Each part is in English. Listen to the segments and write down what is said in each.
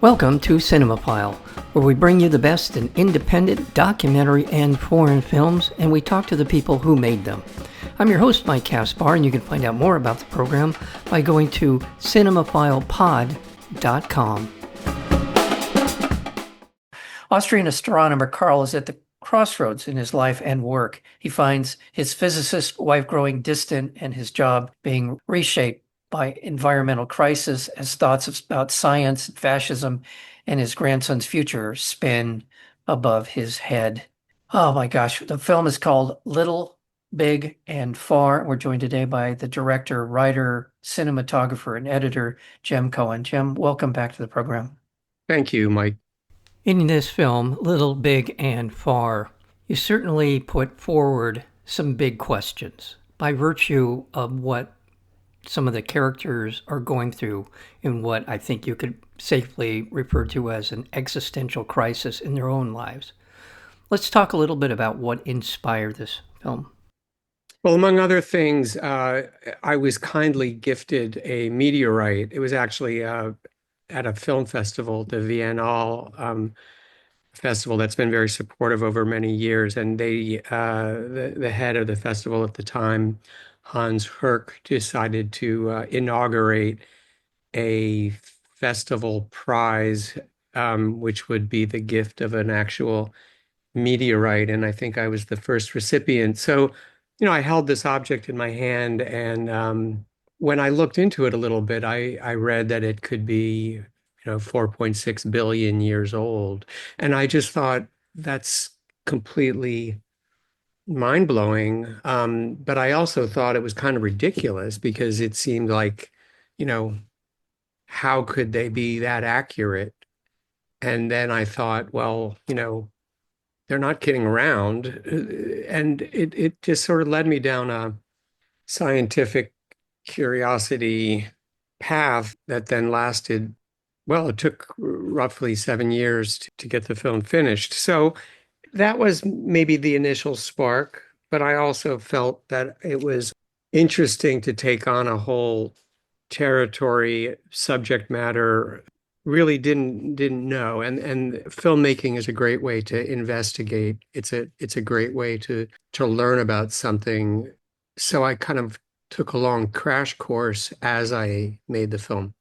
Welcome to Cinemophile, where we bring you the best in independent, documentary, and foreign films, and we talk to the people who made them. I'm your host, Mike Caspar, and you can find out more about the program by going to cinemophilepod.com. Austrian astronomer Karl is at the crossroads in his life and work. He finds his physicist wife growing distant and his job being reshaped by environmental crisis as thoughts about science, fascism, and his grandson's future spin above his head. Oh my gosh, the film is called Little, Big, and Far. We're joined today by the director, writer, cinematographer, and editor, Jem Cohen. Jem, welcome back to the program. Thank you, Mike. In this film, Little, Big, and Far, you certainly put forward some big questions by virtue of what some of the characters are going through in what I think you could safely refer to as an existential crisis in their own lives. Let's talk a little bit about what inspired this film. Well, among other things, I was kindly gifted a meteorite. It was actually at a film festival, the Biennale festival that's been very supportive over many years. And the head of the festival at the time, Hans Herk, decided to inaugurate a festival prize, which would be the gift of an actual meteorite. And I think I was the first recipient. So, I held this object in my hand, and when I looked into it a little bit, I read that it could be, 4.6 billion years old. And I just thought that's completely mind-blowing. But I also thought it was kind of ridiculous because it seemed like, how could they be that accurate? And then I thought, well, they're not kidding around. And it just sort of led me down a scientific curiosity path that then lasted, well, it took roughly 7 years to get the film finished. So that was maybe the initial spark, but I also felt that it was interesting to take on a whole territory, subject matter really didn't know. And filmmaking is a great way to investigate. It's a great way to learn about something. So I kind of took a long crash course as I made the film.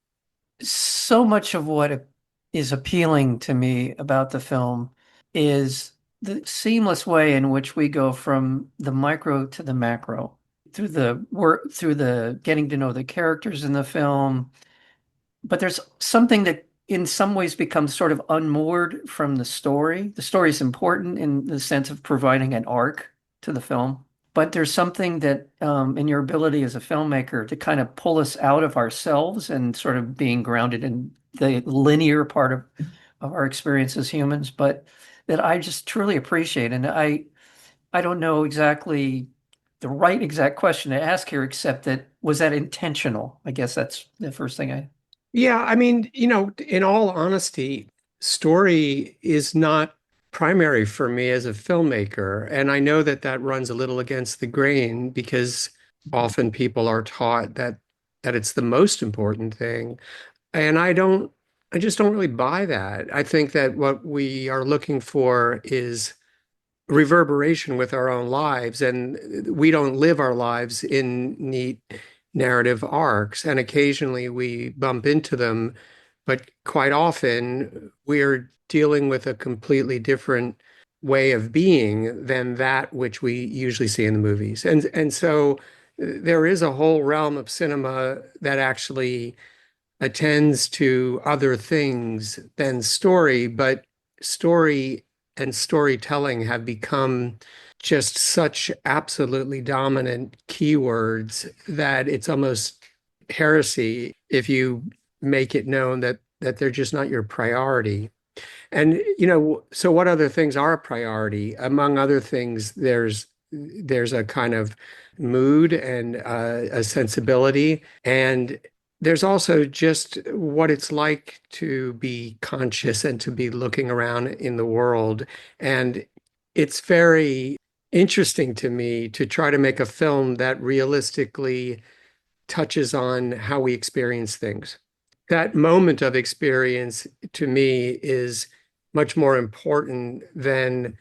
So much of what is appealing to me about the film is the seamless way in which we go from the micro to the macro through the work, through the getting to know the characters in the film. But there's something that in some ways becomes sort of unmoored from the story. The story is important in the sense of providing an arc to the film. But there's something that in your ability as a filmmaker to kind of pull us out of ourselves and sort of being grounded in the linear part of our experience as humans, but that I just truly appreciate. And I don't know exactly the right exact question to ask here, except that was that intentional? I guess that's the first thing I. Yeah, I mean, in all honesty, story is not primary for me as a filmmaker. And I know that that runs a little against the grain because often people are taught that it's the most important thing. And I just don't really buy that. I think that what we are looking for is reverberation with our own lives, and we don't live our lives in neat narrative arcs, and occasionally we bump into them, but quite often we're dealing with a completely different way of being than that which we usually see in the movies. And so there is a whole realm of cinema that actually attends to other things than story, but story and storytelling have become just such absolutely dominant keywords that it's almost heresy if you make it known that they're just not your priority. And so what other things are a priority? Among other things, there's a kind of mood and a sensibility, and there's also just what it's like to be conscious and to be looking around in the world. And it's very interesting to me to try to make a film that realistically touches on how we experience things. that moment of experience to me is much more important than,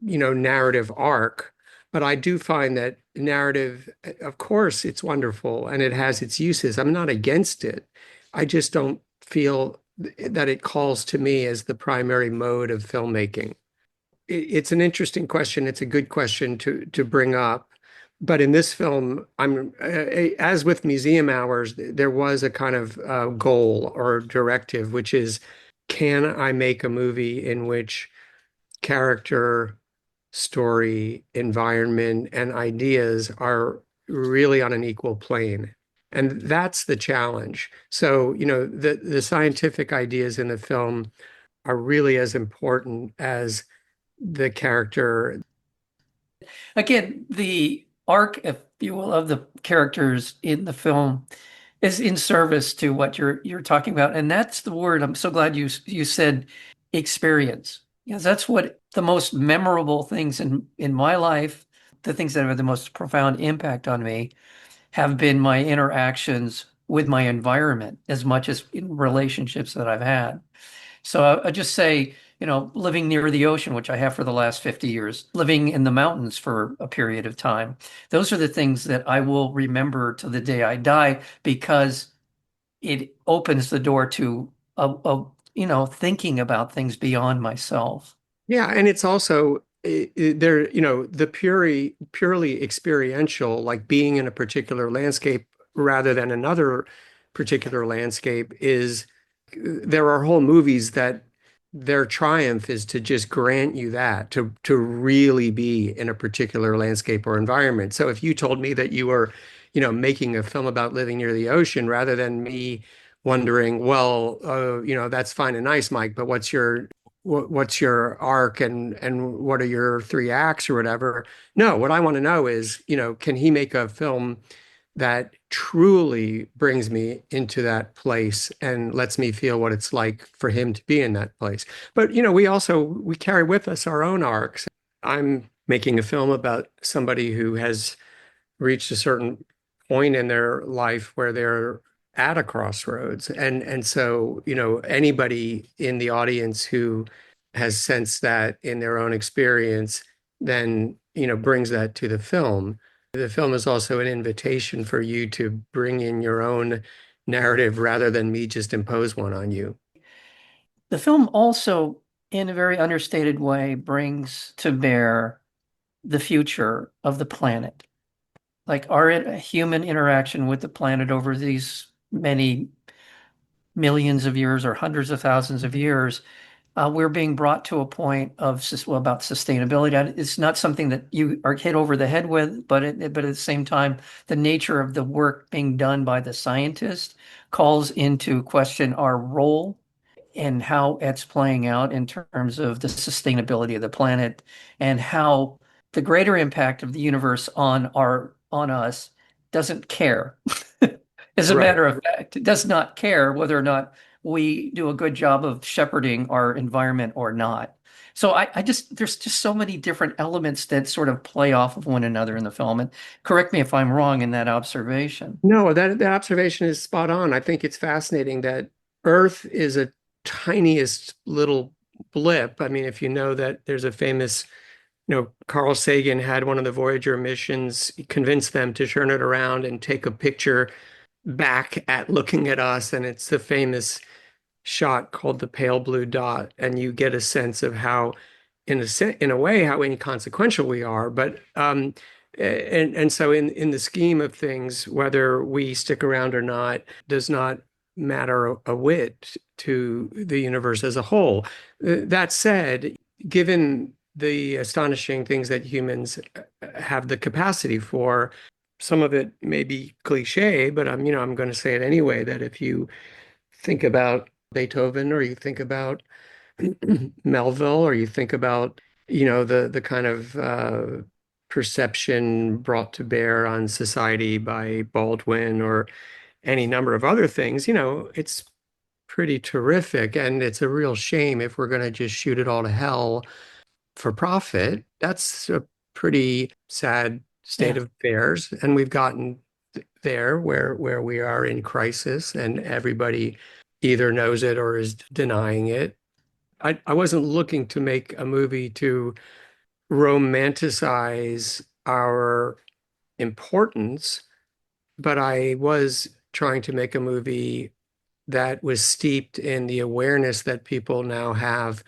narrative arc. But I do find that narrative, of course, it's wonderful and it has its uses. I'm not against it. I just don't feel that it calls to me as the primary mode of filmmaking. It's an interesting question. It's a good question to bring up. But in this film, as with museum hours, there was a kind of goal or directive, which is, can I make a movie in which character, story, environment, and ideas are really on an equal plane? And that's the challenge. So, the scientific ideas in the film are really as important as the character. Again, the arc, if you will, of the characters in the film is in service to what you're talking about, and that's the word. I'm so glad you said experience, because that's what the most memorable things in my life, the things that have had the most profound impact on me, have been my interactions with my environment as much as in relationships that I've had. So I just say, living near the ocean, which I have for the last 50 years, living in the mountains for a period of time. Those are the things that I will remember to the day I die because it opens the door to thinking about things beyond myself. Yeah, and it's also there, the purely experiential, like being in a particular landscape rather than another particular landscape, is there are whole movies that their triumph is to just grant you that, to really be in a particular landscape or environment. So if you told me that you were, making a film about living near the ocean, rather than me wondering, well, that's fine and nice, Mike, but what's your arc, and what are your three acts or whatever? No, what I want to know is, can he make a film that truly brings me into that place and lets me feel what it's like for him to be in that place? But, we carry with us our own arcs. I'm making a film about somebody who has reached a certain point in their life where they're at a crossroads. And so, anybody in the audience who has sensed that in their own experience, then, brings that to the film. The film is also an invitation for you to bring in your own narrative rather than me just impose one on you. The film also, in a very understated way, brings to bear the future of the planet. Like our human interaction with the planet over these many millions of years or hundreds of thousands of years, we're being brought to a point of about sustainability. It's not something that you are hit over the head with, but at the same time, the nature of the work being done by the scientist calls into question our role and how it's playing out in terms of the sustainability of the planet and how the greater impact of the universe on us doesn't care. As a Right. matter of fact, it does not care whether or not we do a good job of shepherding our environment or not. So I just there's just so many different elements that sort of play off of one another in the film. And correct me if I'm wrong in that observation. No, that observation is spot on. I think it's fascinating that Earth is a tiniest little blip. I mean, if you know that there's a famous, Carl Sagan had one of the Voyager missions, convinced them to turn it around and take a picture back at looking at us, and it's the famous shot called the pale blue dot, and you get a sense of how, in a way, how inconsequential we are. But and so in the scheme of things, whether we stick around or not does not matter a whit to the universe as a whole. That said, given the astonishing things that humans have the capacity for, some of it may be cliche, but I'm going to say it anyway, that if you think about Beethoven, or you think about Melville, or you think about, the kind of perception brought to bear on society by Baldwin, or any number of other things, it's pretty terrific. And it's a real shame if we're going to just shoot it all to hell for profit. That's a pretty sad state Yeah. of affairs. And we've gotten there where we are in crisis, and everybody either knows it or is denying it. I wasn't looking to make a movie to romanticize our importance, but I was trying to make a movie that was steeped in the awareness that people now have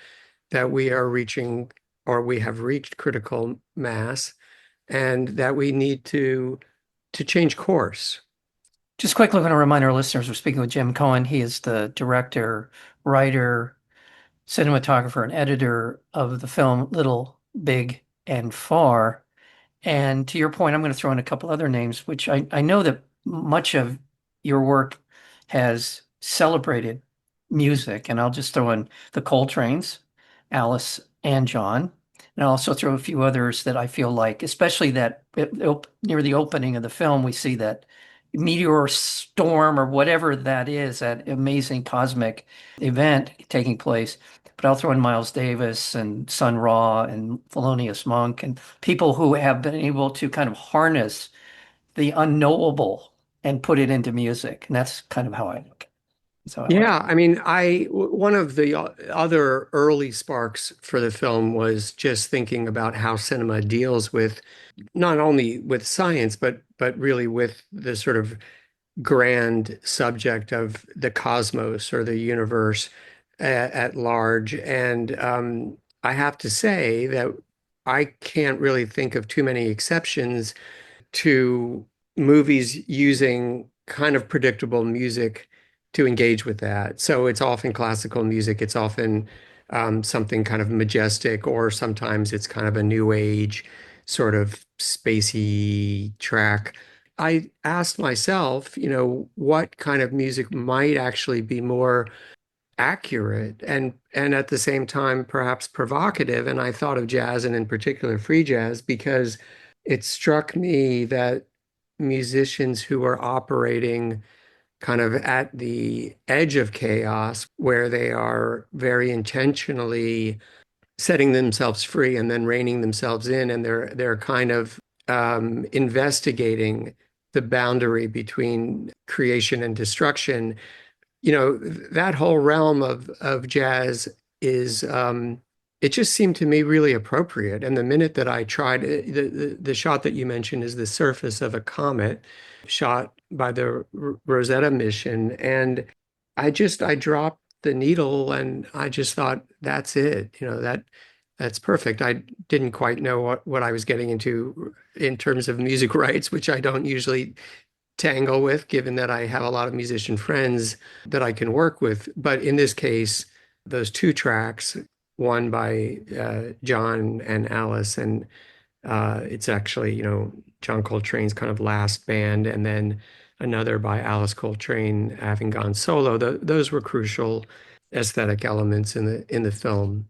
that we are reaching or we have reached critical mass and that we need to change course. Just quickly, want to remind our listeners we're speaking with Jem Cohen. He is the director, writer, cinematographer, and editor of the film Little, Big, and Far. And to your point, I'm going to throw in a couple other names, which I know that much of your work has celebrated music. And I'll just throw in the Coltrane's, Alice and John. And I'll also throw a few others that I feel like, especially that near the opening of the film, we see that meteor storm or whatever that is, that amazing cosmic event taking place. But I'll throw in Miles Davis and Sun Ra and Thelonious Monk and people who have been able to kind of harness the unknowable and put it into music. And that's kind of how I look. So I look. Yeah, I mean, one of the other early sparks for the film was just thinking about how cinema deals with not only with science, but really with the sort of grand subject of the cosmos or the universe at large. And I have to say that I can't really think of too many exceptions to movies using kind of predictable music to engage with that. So it's often classical music, it's often something kind of majestic, or sometimes it's kind of a new age sort of spacey track. I asked myself, what kind of music might actually be more accurate and at the same time perhaps provocative. And I thought of jazz and in particular free jazz because it struck me that musicians who are operating kind of at the edge of chaos, where they are very intentionally setting themselves free and then reining themselves in, and they're kind of investigating the boundary between creation and destruction. That whole realm of jazz is it just seemed to me really appropriate. And the minute that I tried the shot that you mentioned is the surface of a comet shot by the Rosetta mission, and I dropped the needle and I just thought that's it. That's perfect. I didn't quite know what I was getting into in terms of music rights, which I don't usually tangle with, given that I have a lot of musician friends that I can work with. But in this case, those two tracks, one by John and Alice, and it's actually, John Coltrane's kind of last band, and then another by Alice Coltrane having gone solo. Those were crucial aesthetic elements in the film.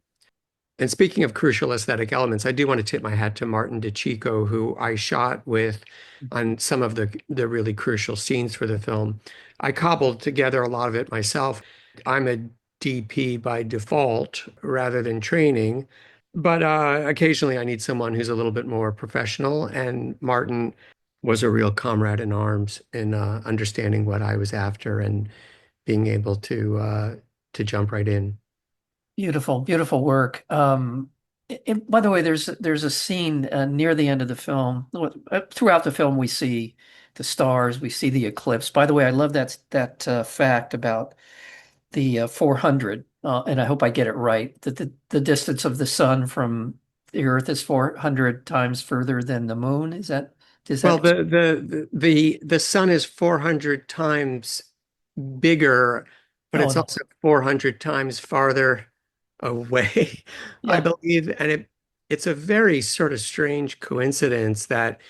And speaking of crucial aesthetic elements, I do want to tip my hat to Martin DeCicco, who I shot with on some of the really crucial scenes for the film. I cobbled together a lot of it myself. I'm a DP by default rather than training, but occasionally I need someone who's a little bit more professional. And Martin was a real comrade in arms in understanding what I was after and being able to jump right in. Beautiful, beautiful work. By the way, there's a scene near the end of the film. Throughout the film, we see the stars, we see the eclipse. By the way, I love that fact about the 400, and I hope I get it right. That the distance of the sun from the Earth is 400 times further than the moon. Is Well, that the sun is 400 times bigger, but oh it's no, also 400 times farther away, I yeah, believe. And it's a very sort of strange coincidence that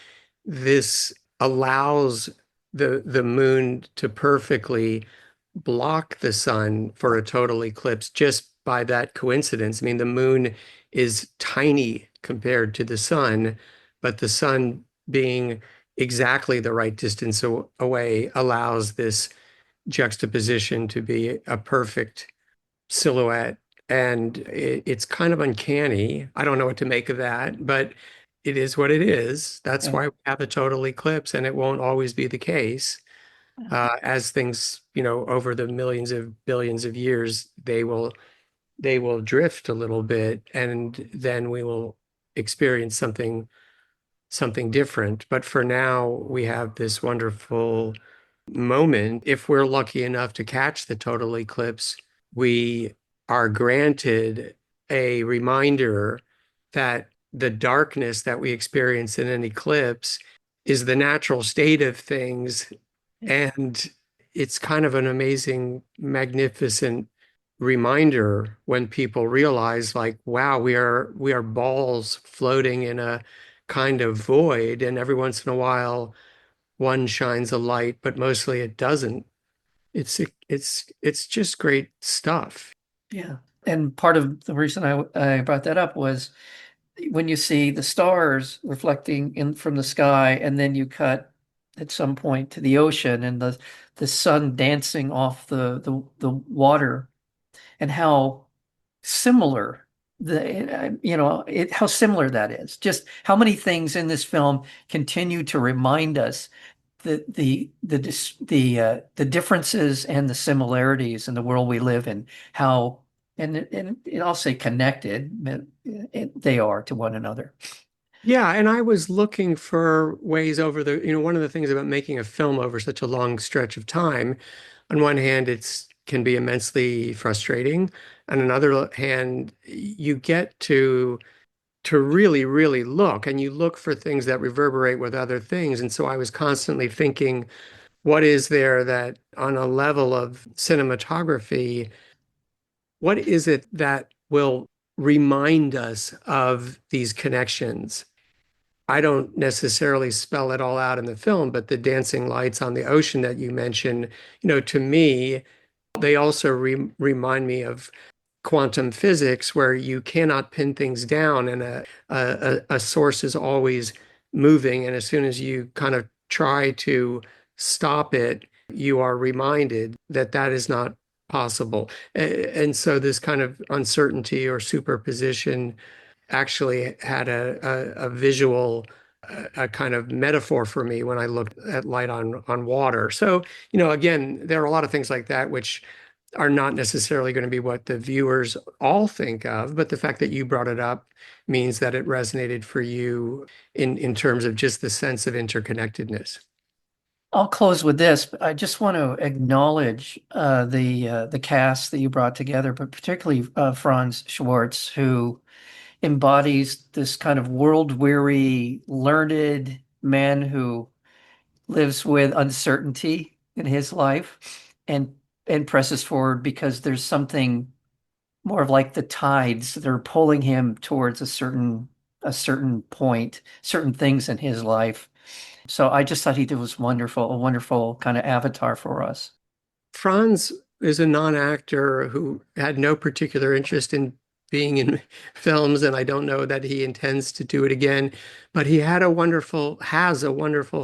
this allows the moon to perfectly block the sun for a total eclipse just by that coincidence. I mean, the moon is tiny compared to the sun, but the sun being exactly the right distance away allows this juxtaposition to be a perfect silhouette. And it's kind of uncanny. I don't know what to make of that, but it is what it is. That's yeah. why we have a total eclipse, and it won't always be the case. As things, over the millions of billions of years, they will drift a little bit, and then we will experience something different. But for now, we have this wonderful moment. If we're lucky enough to catch the total eclipse, we are granted a reminder that the darkness that we experience in an eclipse is the natural state of things. And it's kind of an amazing, magnificent reminder when people realize, like, wow, we are balls floating in a kind of void, and every once in a while one shines a light, but mostly it doesn't. It's just great stuff. Yeah. And part of the reason I brought that up was when you see the stars reflecting in from the sky, and then you cut at some point to the ocean and the sun dancing off the water, and how similar how similar that is. Just how many things in this film continue to remind us the differences and the similarities in the world we live in, how and I'll say connected they are to one another. Yeah, and I was looking for ways over one of the things about making a film over such a long stretch of time, on one hand, it's can be immensely frustrating. On another hand, you get to really, really look, and you look for things that reverberate with other things. And so I was constantly thinking, what is there that on a level of cinematography, what is it that will remind us of these connections? I don't necessarily spell it all out in the film, but the dancing lights on the ocean that you mentioned, to me, they also remind me of quantum physics, where you cannot pin things down, and a source is always moving. And as soon as you kind of try to stop it, you are reminded that that is not possible. And so this kind of uncertainty or superposition actually had a visual, a kind of metaphor for me when I looked at light on water. So, again, there are a lot of things like that which are not necessarily going to be what the viewers all think of, but the fact that you brought it up means that it resonated for you in terms of just the sense of interconnectedness. I'll close with this, but I just want to acknowledge the cast that you brought together, but particularly Franz Schwartz, who embodies this kind of world-weary, learned man who lives with uncertainty in his life and presses forward because there's something more of like the tides that are pulling him towards a certain point, certain things in his life. So I just thought he was wonderful, a wonderful kind of avatar for us. Franz is a non-actor who had no particular interest in being in films, and I don't know that he intends to do it again. But he has a wonderful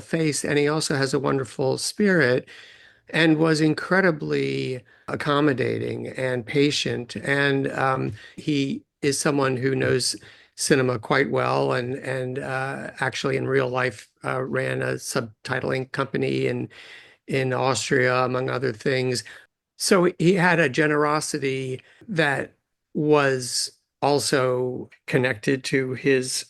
face, and he also has a wonderful spirit, and was incredibly accommodating and patient. And he is someone who knows cinema quite well, and actually in real life ran a subtitling company in Austria, among other things. So he had a generosity that was also connected to his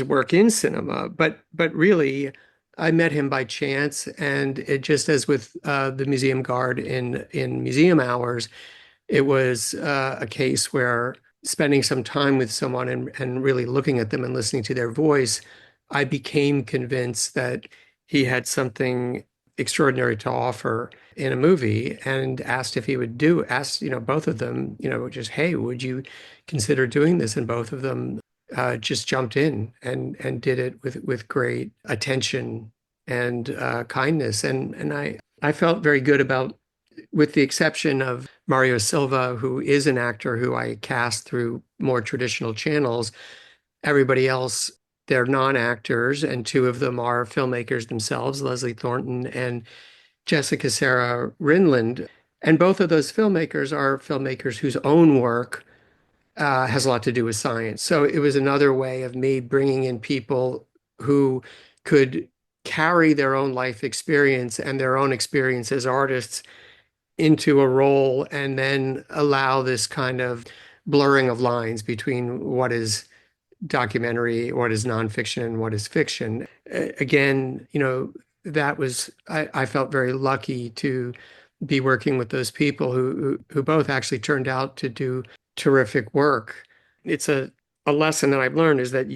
work in cinema. But really, I met him by chance, and it just as with the museum guard in museum hours, it was a case where spending some time with someone and really looking at them and listening to their voice, I became convinced that he had something extraordinary to offer in a movie, and asked if he would asked, both of them, just, hey, would you consider doing this? And both of them just jumped in and did it with great attention and kindness. And I felt very good about, with the exception of Mario Silva, who is an actor who I cast through more traditional channels. Everybody else, they're non-actors, and two of them are filmmakers themselves, Leslie Thornton and Jessica Sarah Rinland. And both of those filmmakers are filmmakers whose own work has a lot to do with science. So it was another way of me bringing in people who could carry their own life experience and their own experience as artists into a role and then allow this kind of blurring of lines between what is documentary, what is nonfiction, and what is fiction. Again, that was I felt very lucky to be working with those people who both actually turned out to do terrific work. It's a lesson that I've learned is that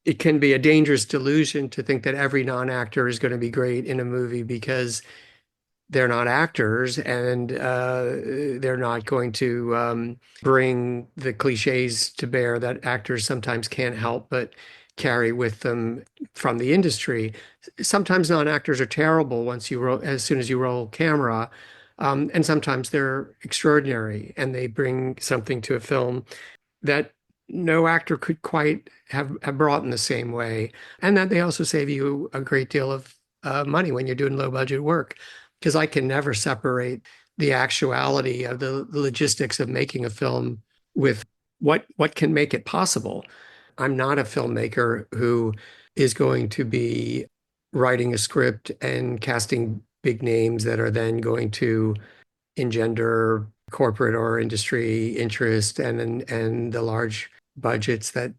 it can be a dangerous delusion to think that every non-actor is going to be great in a movie because they're not actors and they're not going to bring the cliches to bear that actors sometimes can't help but carry with them from the industry. Sometimes non-actors are terrible as soon as you roll camera, and sometimes they're extraordinary and they bring something to a film that no actor could quite have brought in the same way, and that they also save you a great deal of money when you're doing low budget work because I can never separate the actuality of the logistics of making a film with what can make it possible. I'm not a filmmaker who is going to be writing a script and casting big names that are then going to engender corporate or industry interest and the large budgets that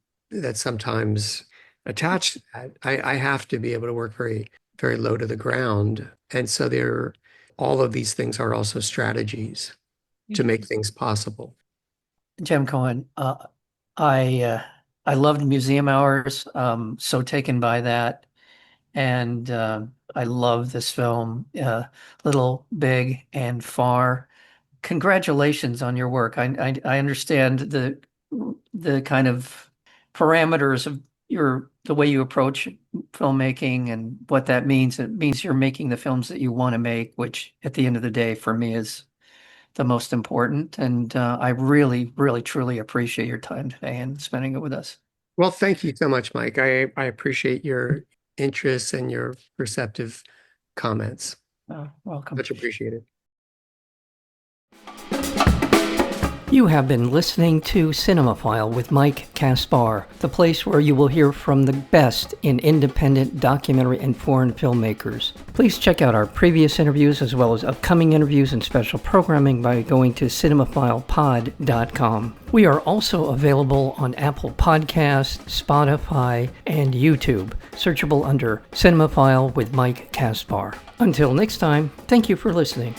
sometimes attach to that. I have to be able to work very, very low to the ground. And so all of these things are also strategies to make things possible. Jem Cohen, I loved Museum Hours, so taken by that. And I love this film, Little, Big, and Far. Congratulations on your work. I understand the kind of parameters of the way you approach filmmaking and what that means. It means you're making the films that you want to make, which at the end of the day, for me, is the most important. And I really, really, truly appreciate your time today and spending it with us. Well, thank you so much, Mike. I appreciate your interest and your perceptive comments. Welcome. Much appreciated. You have been listening to Cinemaphile with Mike Kaspar, the place where you will hear from the best in independent documentary and foreign filmmakers. Please check out our previous interviews as well as upcoming interviews and special programming by going to cinemaphilepod.com. We are also available on Apple Podcasts, Spotify, and YouTube, searchable under Cinemaphile with Mike Kaspar. Until next time, thank you for listening.